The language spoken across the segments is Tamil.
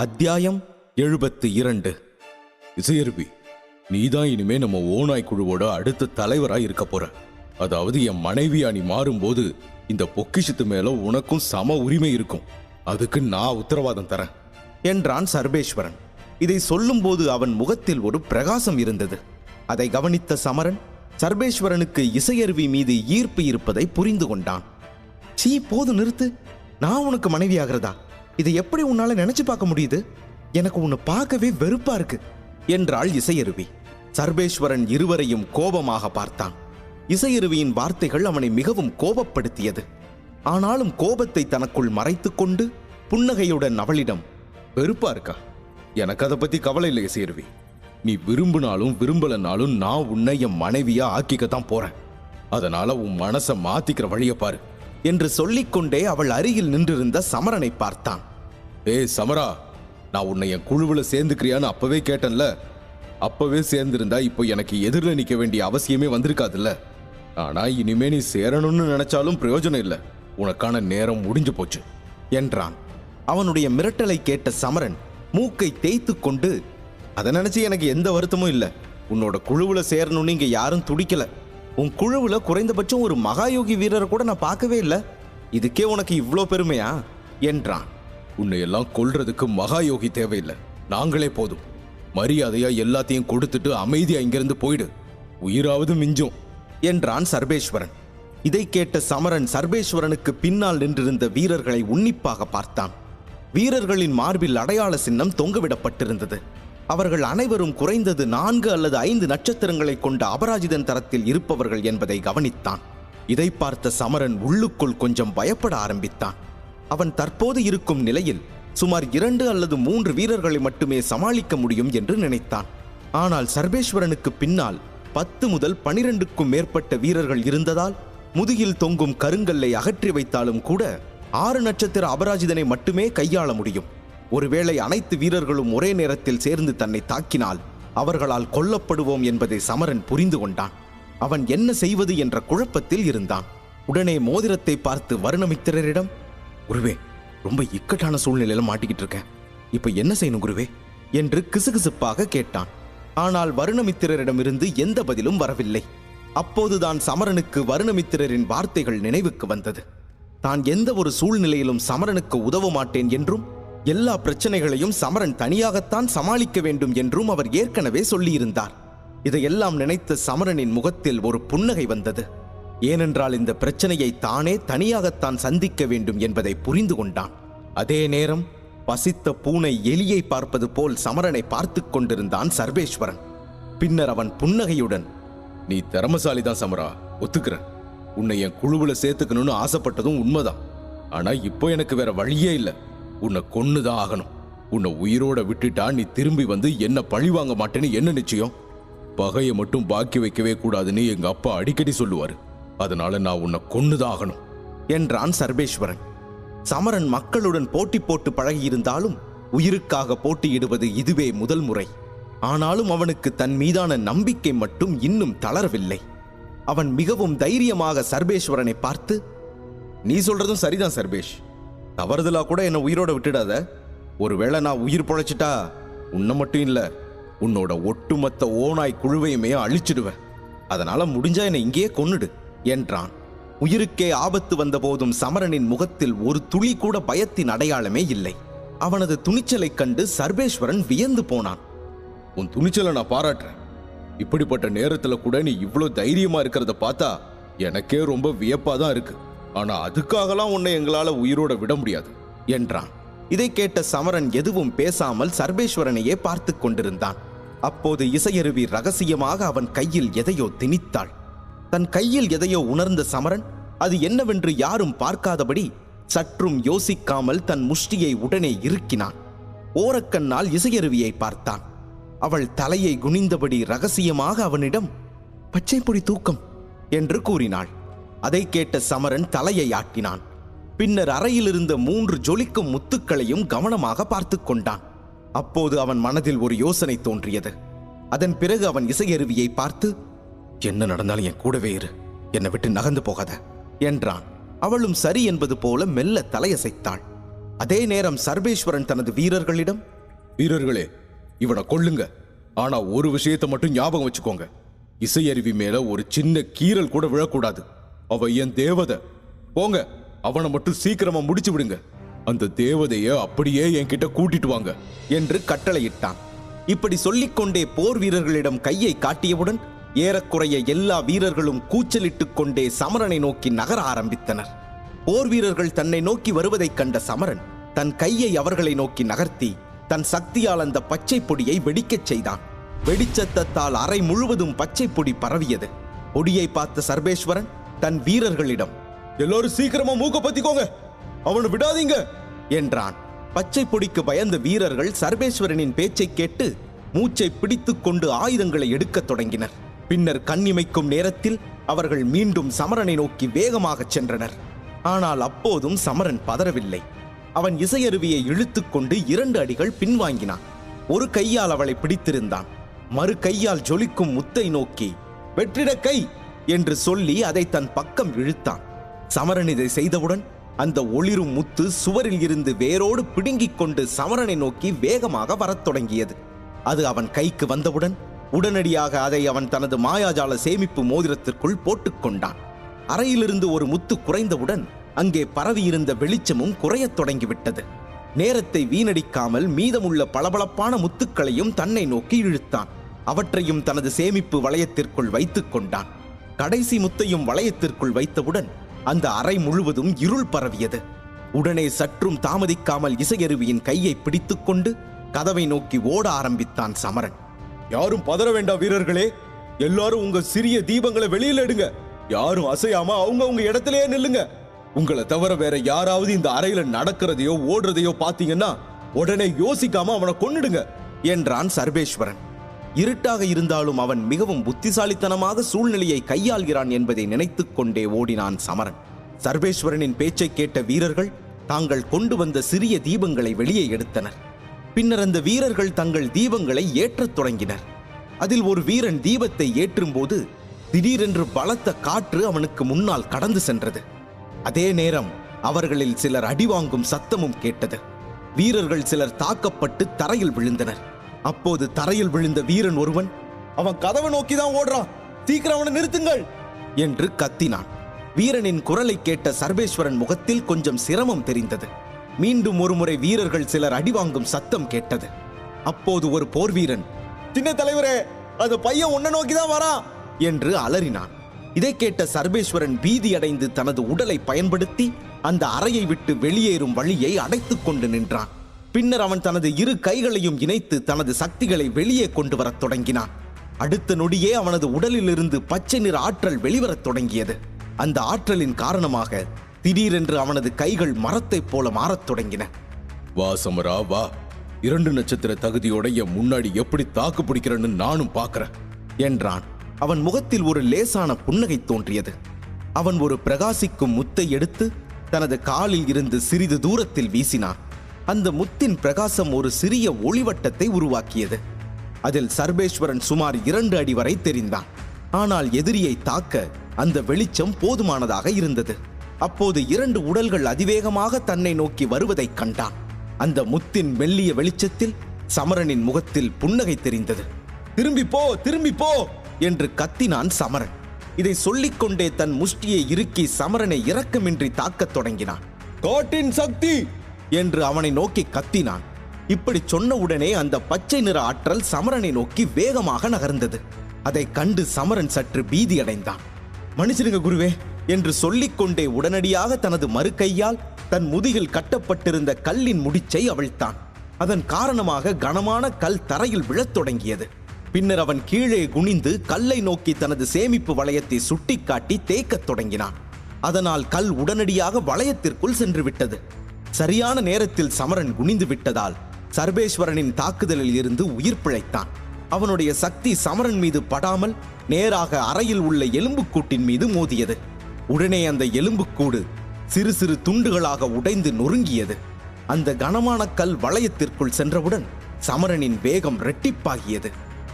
அத்தியாயம் 72. இசையருவி, நீதான் இனிமே நம்ம ஓநாய் குழுவோட அடுத்த தலைவராய் இருக்க போற. அதாவது என் மனைவியா நீ மாறும்போது இந்த பொக்கிஷத்து மேல உனக்கும் சம உரிமை இருக்கும். அதுக்கு நான் உத்தரவாதம் தரேன் என்றான் சர்வேஸ்வரன். இதை சொல்லும்போது அவன் முகத்தில் ஒரு பிரகாசம் இருந்தது. அதை கவனித்த சமரன் சர்வேஸ்வரனுக்கு இசையருவி மீது ஈர்ப்பு இருப்பதை புரிந்து கொண்டான். சீ, போது நிறுத்து. நான் உனக்கு மனைவியாகிறதா? இதை எப்படி உன்னால நினைச்சு பார்க்க முடியுது? எனக்கு உன்னை பார்க்கவே வெறுப்பா இருக்கு என்றாள் இசையருவி. சர்வேஸ்வரன் இருவரையும் கோபமாக பார்த்தான். இசையருவியின் வார்த்தைகள் அவனை மிகவும் கோபப்படுத்தியது. ஆனாலும் கோபத்தை தனக்குள் மறைத்து கொண்டு புன்னகையுடன் அவளிடம், வெறுப்பா இருக்கா? எனக்கு அதை பத்தி கவலை இல்லை இசையருவி. நீ விரும்பினாலும் விரும்பலனாலும் நான் உன்னை என் மனைவியா ஆக்கிக்கத்தான் போறேன். அதனால உன் மனசை மாத்திக்கிற வழிய பாரு என்று சொல்லிக்கொண்டே அவள் அருகில் நின்றிருந்த சமரனை பார்த்தான். ஏய் சமரா, நான் உன்னை என் குழுவுல சேர்ந்துக்கிறியான்னு அப்பவே கேட்டேன்ல. அப்பவே சேர்ந்திருந்தா இப்போ எனக்கு எதிரில் நிற்க வேண்டிய அவசியமே வந்திருக்காதுல்ல. ஆனா இனிமே நீ சேரணும்னு நினைச்சாலும் பிரயோஜனம் இல்லை. உனக்கான நேரம் முடிஞ்சு போச்சு என்றான். அவனுடைய மிரட்டலை கேட்ட சமரன் மூக்கை தேய்த்து கொண்டு, அதை நினைச்சு எனக்கு எந்த வருத்தமும் இல்லை. உன்னோட குழுவுல சேரணும்னு இங்க யாரும் துடிக்கல. உன் குழுவுல குறைந்தபட்சம் ஒரு மகாயோகி வீரரை கூட நான் பார்க்கவே இல்லை. இதுக்கே உனக்கு இவ்வளோ பெருமையா என்றான். உன்னை எல்லாம் கொல்றதுக்கு மகாயோகி தேவையில்லை, நாங்களே போதும். மரியாதையா எல்லாத்தையும் கொடுத்துட்டு அமைதியா இங்கிருந்து போயிடு, உயிராவது மிஞ்சும் என்றான் சர்வேஸ்வரன். இதை கேட்ட சமரன் சர்வேஸ்வரனுக்கு பின்னால் நின்றிருந்த வீரர்களை உன்னிப்பாக பார்த்தான். வீரர்களின் மார்பில் அடையாள சின்னம் தொங்கவிடப்பட்டிருந்தது. அவர்கள் அனைவரும் குறைந்தது 4 அல்லது 5 நட்சத்திரங்களை கொண்ட அபராஜிதன் தரத்தில் இருப்பவர்கள் என்பதை கவனித்தான். இதை பார்த்த சமரன் உள்ளுக்குள் கொஞ்சம் பயப்பட ஆரம்பித்தான். அவன் தற்போது இருக்கும் நிலையில் சுமார் 2 அல்லது 3 வீரர்களை மட்டுமே சமாளிக்க முடியும் என்று நினைத்தான். ஆனால் சர்வேஸ்வரனுக்கு பின்னால் 10 முதல் 12க்கும் மேற்பட்ட வீரர்கள் இருந்ததால் முதுகில் தொங்கும் கருங்கல்லை அகற்றி வைத்தாலும் கூட 6 நட்சத்திர அபராஜிதனை மட்டுமே கையாள முடியும். ஒருவேளை அனைத்து வீரர்களும் ஒரே நேரத்தில் சேர்ந்து தன்னை தாக்கினால் அவர்களால் கொல்லப்படுவோம் என்பதை சமரன் புரிந்து கொண்டான். அவன் என்ன செய்வது என்ற குழப்பத்தில் இருந்தான். உடனே மோதிரத்தை பார்த்து வருணமித்திரரிடம், குருவே, ரொம்ப இக்கட்டான சூழ்நிலையில மாட்டிக்கிட்டு இருக்கேன். இப்ப என்ன செய்யணும் குருவே என்று கிசுகிசுப்பாக கேட்டான். ஆனால் வருணமித்திரரிடமிருந்து எந்த பதிலும் வரவில்லை. அப்போதுதான் சமரனுக்கு வருணமித்திரரின் வார்த்தைகள் நினைவுக்கு வந்தது. தான் எந்த ஒரு சூழ்நிலையிலும் சமரனுக்கு உதவ மாட்டேன் என்றும் எல்லா பிரச்சனைகளையும் சமரன் தனியாகத்தான் சமாளிக்க வேண்டும் என்றும் அவர் ஏற்கனவே சொல்லியிருந்தார். இதையெல்லாம் நினைத்த சமரனின் முகத்தில் ஒரு புன்னகை வந்தது. ஏனென்றால் இந்த பிரச்சனையை தானே தனியாகத்தான் சந்திக்க வேண்டும் என்பதை புரிந்து கொண்டான். அதே நேரம் பசித்த பூனை எலியை பார்ப்பது போல் சமரனை பார்த்து கொண்டிருந்தான் சர்வேஸ்வரன். பின்னர் அவன் புன்னகையுடன், நீ திறமசாலிதான் சமரா, ஒத்துக்கிறேன். உன்னை என் குழுவுல சேர்த்துக்கணும்னு ஆசைப்பட்டதும் உண்மைதான். ஆனா இப்போ எனக்கு வேற வழியே இல்லை. உன்னை கொன்னுதான் ஆகணும். உன்னை உயிரோட விட்டுட்டா நீ திரும்பி வந்து என்ன பழி வாங்க மாட்டேன்னு என்ன நிச்சயம்? பகையை மட்டும் பாக்கி வைக்கவே கூடாதுன்னு எங்க அப்பா அடிக்கடி சொல்லுவாரு. அதனால நான் உன்னை கொன்னுதான் ஆகணும் என்றான் சர்வேஸ்வரன். சமரன் மக்களுடன் போட்டி போட்டு பழகியிருந்தாலும் உயிருக்காக போட்டியிடுவது இதுவே முதல் முறை. ஆனாலும் அவனுக்கு தன் மீதான நம்பிக்கை மட்டும் இன்னும் தளரவில்லை. அவன் மிகவும் தைரியமாக சர்வேஸ்வரனை பார்த்து, நீ சொல்றதும் சரிதான் சர்வேஷ். தவறுதலா கூட என்னை உயிரோட விட்டுடாத. ஒருவேளை நான் உயிர் பொழைச்சிட்டா உன்னை மட்டும் இல்ல, உன்னோட ஒட்டுமொத்த ஓநாய் குழுவையுமே அழிச்சிடுவேன். அதனால முடிஞ்சா என்னை இங்கேயே கொன்னுடு என்றான். உயிருக்கே ஆபத்து வந்த போதும் சமரனின் முகத்தில் ஒரு துளி கூட பயத்தின் அடையாளமே இல்லை. அவனது துணிச்சலை கண்டு சர்வேஸ்வரன் வியந்து போனான். உன் துணிச்சலை நான் பாராட்டுறேன். இப்படிப்பட்ட நேரத்துல கூட நீ இவ்வளவு தைரியமா இருக்கிறத பார்த்தா எனக்கே ரொம்ப வியப்பாதான் இருக்கு. ஆனா அதுக்காகலாம் உன்னை எங்களால உயிரோட விட முடியாது என்றான். இதை கேட்ட சமரன் எதுவும் பேசாமல் சர்வேஸ்வரனையே பார்த்து கொண்டிருந்தான். அப்போது இசையருவி ரகசியமாக அவன் கையில் எதையோ திணித்தாள். தன் கையில் எதையோ உணர்ந்த சமரன் அது என்னவென்று யாரும் பார்க்காதபடி சற்றும் யோசிக்காமல் தன் முஷ்டியை உடனே இறுக்கினான். ஓரக்கண்ணால் இசையருவியை பார்த்தான். அவள் தலையை குனிந்தபடி ரகசியமாக அவனிடம், பச்சை பொடி தூக்கம் என்று கூறினாள். அதை கேட்ட சமரன் தலையை ஆட்டினான். பின்னர் அறையில் இருந்த 3 ஜொலிக்கும் முத்துக்களையும் கவனமாக பார்த்து கொண்டான். அப்போது அவன் மனதில் ஒரு யோசனை தோன்றியது. அதன் பிறகு அவன் இசையருவியை பார்த்து, என்ன நடந்தாலும் என் கூடவே இரு, என்னை விட்டு நகர்ந்து போகாத என்றான். அவளும் சரி என்பது போல மெல்ல தலையசைத்தாள். அதே நேரம் சர்வேஸ்வரன் தனது வீரர்களிடம், வீரர்களே, இவனை கொல்லுங்க. ஆனா ஒரு விஷயத்தை மட்டும் ஞாபகம் வச்சுக்கோங்க. இசையருவி மேல ஒரு சின்ன கீறல் கூட விழக்கூடாது. அவ என் தேவதை. போங்க, அவனை மட்டும் சீக்கிரமா முடிச்சு விடுங்க. அந்த தேவதைய அப்படியே என்கிட்ட கூட்டிட்டு வாங்க என்று கட்டளையிட்டான். இப்படி சொல்லிக்கொண்டே போர் வீரர்களிடம் கையை காட்டியவுடன் ஏறக்குறைய எல்லா வீரர்களும் கூச்சலிட்டுக் கொண்டே சமரனை நோக்கி நகர ஆரம்பித்தனர். போர் வீரர்கள் தன்னை நோக்கி வருவதைக் கண்ட சமரன் தன் கையை அவர்களை நோக்கி நகர்த்தி தன் சக்தியால் அந்த பச்சை பொடியை வெடிக்கச் செய்தான். வெடிச்சத்தத்தால் அறை முழுவதும் பச்சை பொடி பரவியது. பொடியை பார்த்த சர்வேஸ்வரன் தன் வீரர்களிடம், எல்லாரும் சீக்கிரமா மூக்க பத்திக்கோங்க, அவனை விடாதீங்க என்றான். பச்சை பொடிக்கு பயந்த வீரர்கள் சர்வேஸ்வரனின் பேச்சை கேட்டு மூச்சை பிடித்துக் கொண்டு ஆயுதங்களை எடுக்கத் தொடங்கினர். பின்னர் கண்ணிமைக்கும் நேரத்தில் அவர்கள் மீண்டும் சமரனை நோக்கி வேகமாகச் சென்றனர். ஆனால் அப்போதும் சமரன் பதறவில்லை. அவன் இசையருவியை இழுத்துக் கொண்டு 2 அடிகள் பின்வாங்கினான். ஒரு கையால் அவளை பிடித்திருந்தான். மறு கையால் ஜொலிக்கும் முத்தை நோக்கி வெற்றிட கை என்று சொல்லி அதை தன் பக்கம் இழுத்தான். சமரன் இதை செய்தவுடன் அந்த ஒளிரும் முத்து சுவரில் இருந்து வேரோடு பிடுங்கிக் கொண்டு சமரனை நோக்கி வேகமாக வரத் தொடங்கியது. அது அவன் கைக்கு வந்தவுடன் உடனடியாக அதை அவன் தனது மாயாஜால சேமிப்பு மோதிரத்திற்குள் போட்டுக்கொண்டான். அறையிலிருந்து ஒரு முத்து குறைந்தவுடன் அங்கே பரவியிருந்த வெளிச்சமும் குறையத் தொடங்கிவிட்டது. நேரத்தை வீணடிக்காமல் மீதமுள்ள பளபளப்பான முத்துக்களையும் தன்னை நோக்கி இழுத்தான். அவற்றையும் தனது சேமிப்பு வளையத்திற்குள் வைத்துக் கொண்டான். கடைசி முத்தையும் வளையத்திற்குள் வைத்தவுடன் அந்த அறை முழுவதும் இருள் பரவியது. உடனே சற்றும் தாமதிக்காமல் இசையருவியின் கையை பிடித்துக் கொண்டு கதவை நோக்கி ஓட ஆரம்பித்தான் சமரன். யாரும் பதற வேண்டாம் வீரர்களே, எல்லாரும் உங்க சிறிய தீபங்களை வெளியில எடுங்க. யாரும் அசையாம அவங்க இடத்திலேயே நில்லுங்க. உங்களை தவிர வேற யாராவது இந்த அறையில நடக்கிறதையோ ஓடுறதையோ பாத்தீங்கன்னா உடனே யோசிக்காம அவனை கொன்னுடுங்க என்றான் சர்வேஸ்வரன். இருட்டாக இருந்தாலும் அவன் மிகவும் புத்திசாலித்தனமாக சூழ்நிலையை கையாள்கிறான் என்பதை நினைத்துக் கொண்டே ஓடினான் சமரன். சர்வேஸ்வரனின் பேச்சை கேட்ட வீரர்கள் தாங்கள் கொண்டு வந்த சிறிய தீபங்களை வெளியே எடுத்தனர். பின்னர் அந்த வீரர்கள் தங்கள் தீபங்களை ஏற்றத் தொடங்கினர். அதில் ஒரு வீரன் தீபத்தை ஏற்றும் போது திடீரென்று பலத்த காற்று அவனுக்கு முன்னால் கடந்து சென்றது. அதே நேரம் அவர்களில் சிலர் அடிவாங்கும் சத்தமும் கேட்டது. வீரர்கள் சிலர் தாக்கப்பட்டு தரையில் விழுந்தனர். அப்போது தரையில் விழுந்த வீரன் ஒருவன், அவன் கதவை நோக்கிதான் ஓடுறான், சீக்கிரம் அவனை நிறுத்துங்கள் என்று கத்தினான். வீரனின் குரலை கேட்ட சர்வேஸ்வரன் முகத்தில் கொஞ்சம் சிரமம் தெரிந்தது. மீண்டும் ஒருமுறை வீரர்கள் சிலர் அடிவாங்கும் சத்தம் கேட்டது. அப்போது ஒரு போர் வீரன், சின்ன தலைவரே, அந்த பையன் உன்னை நோக்கிதான் வரான் என்று அலறினான். இதை கேட்ட சர்வேஸ்வரன் பீதியடைந்து தனது உடலை பயன்படுத்தி அந்த அறையை விட்டு வெளியேறும் வழியை அடைத்துக் கொண்டு நின்றான். பின்னர் அவன் தனது 2 கைகளையும் இணைத்து தனது சக்திகளை வெளியே கொண்டு வரத் தொடங்கினான். அடுத்த நொடியே அவனது உடலில் இருந்து பச்சை நிற ஆற்றல் வெளிவரத் தொடங்கியது. அந்த ஆற்றலின் காரணமாக திடீரென்று அவனது கைகள் மரத்தைப் போல மாறத் தொடங்கின. வா சமரா வா, 2 நட்சத்திர தகுதியோட என் முன்னாடி எப்படி தாக்கு பிடிக்கிறன்னு நானும் பார்க்கிறேன் என்றான். அவன் முகத்தில் ஒரு லேசான புன்னகை தோன்றியது. அவன் ஒரு பிரகாசிக்கும் முத்தை எடுத்து தனது காலில் இருந்து சிறிது தூரத்தில் வீசினான். அந்த முத்தின் பிரகாசம் ஒரு சிறிய ஒளிவட்டத்தை உருவாக்கியது. அதில் சர்வேஸ்வரன் சுமார் 2 அடி வரை தெரிந்தான். ஆனால் எதிரியை தாக்க அந்த வெளிச்சம் போதுமானதாக இருந்தது. அப்போது 2 உடல்கள் அதிவேகமாக தன்னை நோக்கி வருவதைக் கண்டான். அந்த முத்தின் மெல்லிய வெளிச்சத்தில் சமரனின் முகத்தில் புன்னகை தெரிந்தது. திரும்பி போ, திரும்பி போ என்று கத்தினான் சமரன். இதை சொல்லிக்கொண்டே தன் முஷ்டியை இறுக்கி சமரனை இரக்கமின்றி தாக்கத் தொடங்கினான். காட்டின் சக்தி என்று அவனை நோக்கி கத்தினான். இப்படி சொன்னவுடனே அந்த பச்சை நிற ஆற்றல் சமரனை நோக்கி வேகமாக நகர்ந்தது. அதை கண்டு சமரன் சற்று பீதியடைந்தான். மன்னிச்சிடுங்க குருவே என்று சொல்லிக்கொண்டே உடனடியாக தனது மறு கையால் தன் முதுகில் கட்டப்பட்டிருந்த கல்லின் முடிச்சை அவிழ்த்தான். அதன் காரணமாக கனமான கல் தரையில் விழத் தொடங்கியது. பின்னர் அவன் கீழே குனிந்து கல்லை நோக்கி தனது சேமிப்பு வளையத்தை சுட்டிக்காட்டி தேய்க்கத் தொடங்கினான். அதனால் கல் உடனடியாக வளையத்திற்குள் சென்று விட்டது. சரியான நேரத்தில் சமரன் குனிந்து விட்டதால் சர்வேஸ்வரனின் தாக்குதலில் இருந்து உயிர் பிழைத்தான். அவனுடைய சக்தி சமரன் மீது படாமல் நேராக அறையில் உள்ள எலும்புக்கூட்டின் மீது மோதியது. உடனே அந்த எலும்புக்கூடு சிறு சிறு துண்டுகளாக உடைந்து நொறுங்கியது. அந்த கனமான கல் வளையத்திற்குள் சென்றவுடன் சமரனின் வேகம் இரட்டிப்பாகியது.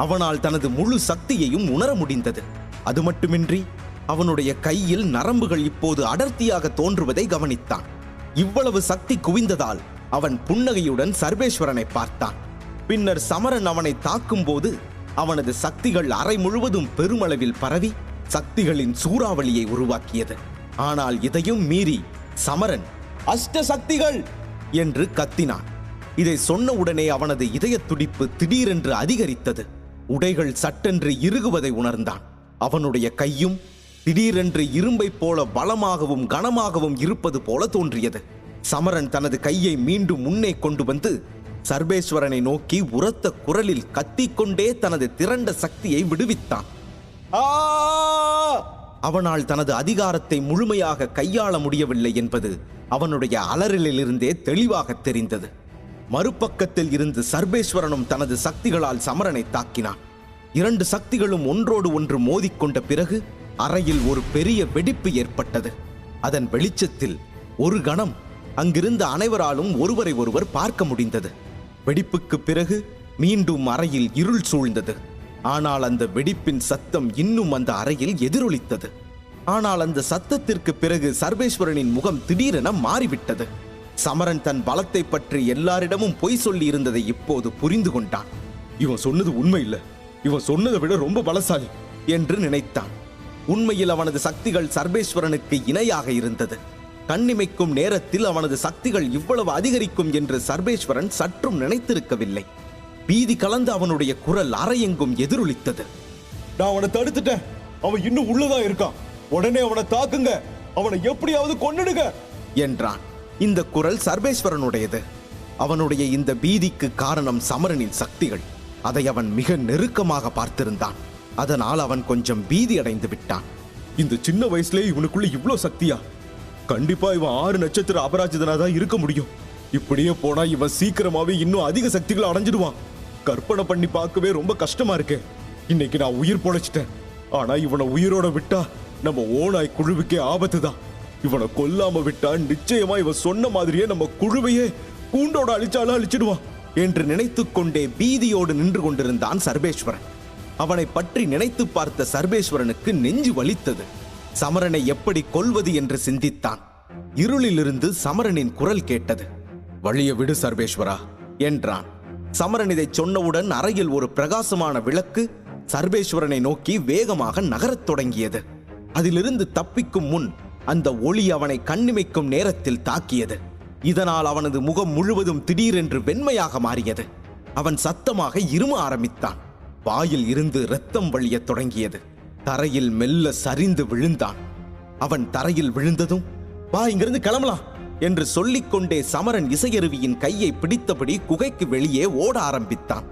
அவனால் தனது முழு சக்தியையும் உணர முடிந்தது. அது மட்டுமின்றி அவனுடைய கையில் நரம்புகள் இப்போது அடர்த்தியாக தோன்றுவதை கவனித்தான். இவ்வளவு சக்தி குவிந்ததால் அவன் புன்னகையுடன் சர்வேஸ்வரனை பார்த்தான். பின்னர் சமரன் அவனை தாக்கும்போது அவனது சக்திகள் அறை முழுவதும் பெருமளவில் பரவி சக்திகளின் சூறாவளியை உருவாக்கியது. ஆனால் இதையும் மீறி சமரன் அஷ்ட சக்திகள் என்று கத்தினான். இதை சொன்ன உடனே அவனது இதய துடிப்பு திடீரென்று அதிகரித்தது. உடைகள் சட்டென்று இறுகுவதை உணர்ந்தான். அவனுடைய கையும் திடீரென்று இரும்பை போல பலமாகவும் கனமாகவும் இருப்பது போல தோன்றியது. சமரன் தனது கையை மீண்டும் முன்னே கொண்டு வந்து சர்வேஸ்வரனை நோக்கி உரத்த குரலில் கத்திக்கொண்டே தனது திரண்ட சக்தியை விடுவித்தான். அவனால் தனது அதிகாரத்தை முழுமையாக கையாள முடியவில்லை என்பது அவனுடைய அலறலிலிருந்தே தெளிவாக தெரிந்தது. மறுபக்கத்தில் இருந்து சர்வேஸ்வரனும் தனது சக்திகளால் சமரனை தாக்கினான். இரண்டு சக்திகளும் ஒன்றோடு ஒன்று மோதிக்கொண்ட பிறகு அறையில் ஒரு பெரிய வெடிப்பு ஏற்பட்டது. அதன் வெளிச்சத்தில் ஒரு கணம் அங்கிருந்த அனைவராலும் ஒருவரை ஒருவர் பார்க்க முடிந்தது. வெடிப்புக்கு பிறகு மீண்டும் அறையில் இருள் சூழ்ந்தது. ஆனால் அந்த வெடிப்பின் சத்தம் இன்னும் அந்த அறையில் எதிரொலித்தது. ஆனால் அந்த சத்தத்திற்கு பிறகு சர்வேஸ்வரனின் முகம் திடீரென மாறிவிட்டது. சமரன் தன் பலத்தை பற்றி எல்லாரிடமும் பொய் சொல்லி இருந்ததை இப்போது புரிந்து கொண்டான். இவன் சொன்னது உண்மை இல்ல, இவன் சொன்னதை விட ரொம்ப பலசாலி என்று நினைத்தான். உண்மையில் அவனது சக்திகள் சர்வேஸ்வரனுக்கு இணையாக இருந்தது. கண்ணிமைக்கும் நேரத்தில் அவனது சக்திகள் இவ்வளவு அதிகரிக்கும் என்று சர்வேஸ்வரன் சற்றும் நினைத்திருக்கவில்லை. பீதி கலந்த அவனுடைய குரல் அறையெங்கும் எதிரொலித்தது. நான் அவனை தடுத்துட்டேன், அவன் இன்னும் உள்ளதான் இருக்கான், உடனே அவனை தாக்குங்க, அவனை எப்படியாவது கொன்னுடுங்க என்றான். இந்த குரல் சர்வேஸ்வரனுடையது. அவனுடைய இந்த பீதிக்கு காரணம் சமரனின் சக்திகள். அதை அவன் மிக நெருக்கமாக பார்த்திருந்தான். அதனால் அவன் கொஞ்சம் பீதி அடைந்து விட்டான். இந்த சின்ன வயசுல இவனுக்குள்ள இவ்ளோ சக்தியா? கண்டிப்பா இவன் 6 நட்சத்திர அபராஜிதனா தான் இருக்க முடியும். இப்படியே போனா இவன் சீக்கிரமாவே இன்னும் அதிக சக்திகளை அடைஞ்சிடுவான். கற்பனை பண்ணி பார்க்கவே ரொம்ப கஷ்டமா இருக்கு. இன்னைக்கு நான் உயிர் பொழைச்சிட்டேன், ஆனா இவனை உயிரோட விட்டா நம்ம ஓனாய் குழுவுக்கே ஆபத்து தான். இவனை கொல்லாம விட்டா நிச்சயமா இவன் சொன்ன மாதிரியே நம்ம குழுவையே கூண்டோட அழிச்சாலும் அழிச்சிடுவான் என்று நினைத்துக் கொண்டே பீதியோடு நின்று கொண்டிருந்தான் சர்வேஸ்வரன். அவனை பற்றி நினைத்து பார்த்த சர்வேஸ்வரனுக்கு நெஞ்சு வலித்தது. சமரனை எப்படி கொல்வது என்று சிந்தித்தான். இருளிலிருந்து சமரனின் குரல் கேட்டது. வழிய விடு சர்வேஸ்வரா என்றான். சமரன் இதை சொன்னவுடன் அறையில் ஒரு பிரகாசமான விளக்கு சர்வேஸ்வரனை நோக்கி வேகமாக நகரத் தொடங்கியது. அதிலிருந்து தப்பிக்கும் முன் அந்த ஒளி அவனை கண்ணிமைக்கும் நேரத்தில் தாக்கியது. இதனால் அவனது முகம் முழுவதும் திடீரென்று வெண்மையாக மாறியது. அவன் சத்தமாக இரும ஆரம்பித்தான். வாயில் இருந்து இரத்தம் வழியத் தொடங்கியது. தரையில் மெல்ல சரிந்து விழுந்தான். அவன் தரையில் விழுந்ததும் வா இங்கிருந்து கிளம்பலாம் என்று சொல்லிக்கொண்டே சமரன் இசையருவியின் கையை பிடித்தபடி குகைக்கு வெளியே ஓட ஆரம்பித்தான்.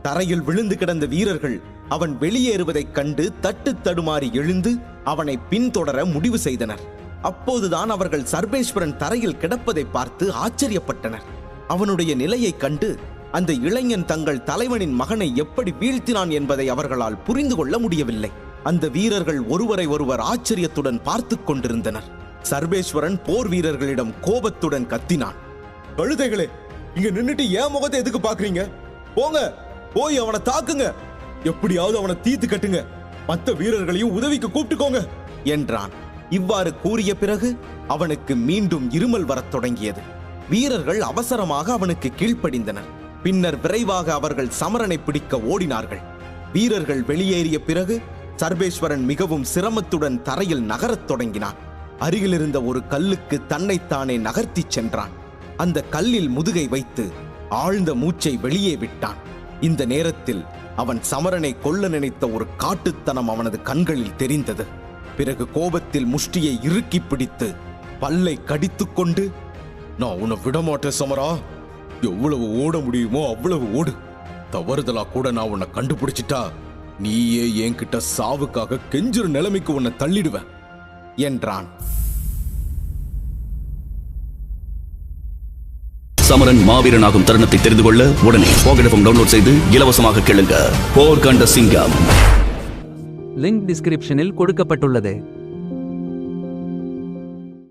தரையில் விழுந்து கிடந்த வீரர்கள் அவன் வெளியேறுவதைக் கண்டு தட்டு தடுமாறி எழுந்து அவனை பின்தொடர முடிவு செய்தனர். அப்போதுதான் அவர்கள் சர்வேஸ்வரன் தரையில் கிடப்பதை பார்த்து ஆச்சரியப்பட்டனர். அவனுடைய நிலையைக் கண்டு அந்த இளைஞன் தங்கள் தலைவனின் மகனை எப்படி வீழ்த்தினான் என்பதை அவர்களால் புரிந்து கொள்ள முடியவில்லை. அந்த வீரர்கள் ஒருவரை ஒருவர் ஆச்சரியத்துடன் பார்த்து கொண்டிருந்தனர். சர்வேஸ்வரன் போர் வீரர்களிடம் கோபத்துடன் கத்தினான். கழுதைகளே, இங்க நின்னுட்டு ஏன் முகத்தை எதுக்கு பாக்குறீங்க? போங்க, போய் அவனை தாக்குங்க, எப்படியாவது அவனை தீத்து கட்டுங்க, மற்ற வீரர்களையும் உதவிக்கு கூப்பிட்டுக்கோங்க என்றான். இவ்வாறு கூறிய பிறகு அவனுக்கு மீண்டும் இருமல் வரத் தொடங்கியது. வீரர்கள் அவசரமாக அவனுக்கு கீழ்ப்படிந்தனர். பின்னர் விரைவாக அவர்கள் சமரனை பிடிக்க ஓடினார்கள். வீரர்கள் வெளியேறிய பிறகு சர்வேஸ்வரன் மிகவும் சிரமத்துடன் தரையில் நகரத் தொடங்கினான். அருகிலிருந்த ஒரு கல்லுக்கு தன்னைத்தானே நகர்த்தி சென்றான். அந்த கல்லில் முதுகை வைத்து ஆழ்ந்த மூச்சை வெளியே விட்டான். இந்த நேரத்தில் அவன் சமரனை கொல்ல நினைத்த ஒரு காட்டுத்தனம் அவனது கண்களில் தெரிந்தது. பிறகு கோபத்தில் முஷ்டியை இறுக்கி பிடித்து பல்லை கடித்துக்கொண்டு, நான் உன்னை விடமாட்டேன் சமரா, எவ்வளவு ஓட முடியுமோ அவ்வளவு ஓடு, தவறுதலா கூட நான் உன்னை கண்டுபிடிச்சிட்டா நீயே என்கிட்ட சாவுக்காக கெஞ்சுற நிலைமைக்கு உன்னை தள்ளிடுவேன் என்றான். சமரன் மாவீரனாகும் தருணத்தை தெரிந்து கொள்ள உடனே பாக்கெட் எஃப்எம் டவுன்லோட் செய்து இலவசமாக கேளுங்க. போர் கண்ட சிங்கம் லிங்க் டிஸ்கிரிப்ஷனில் கொடுக்கப்பட்டுள்ளது.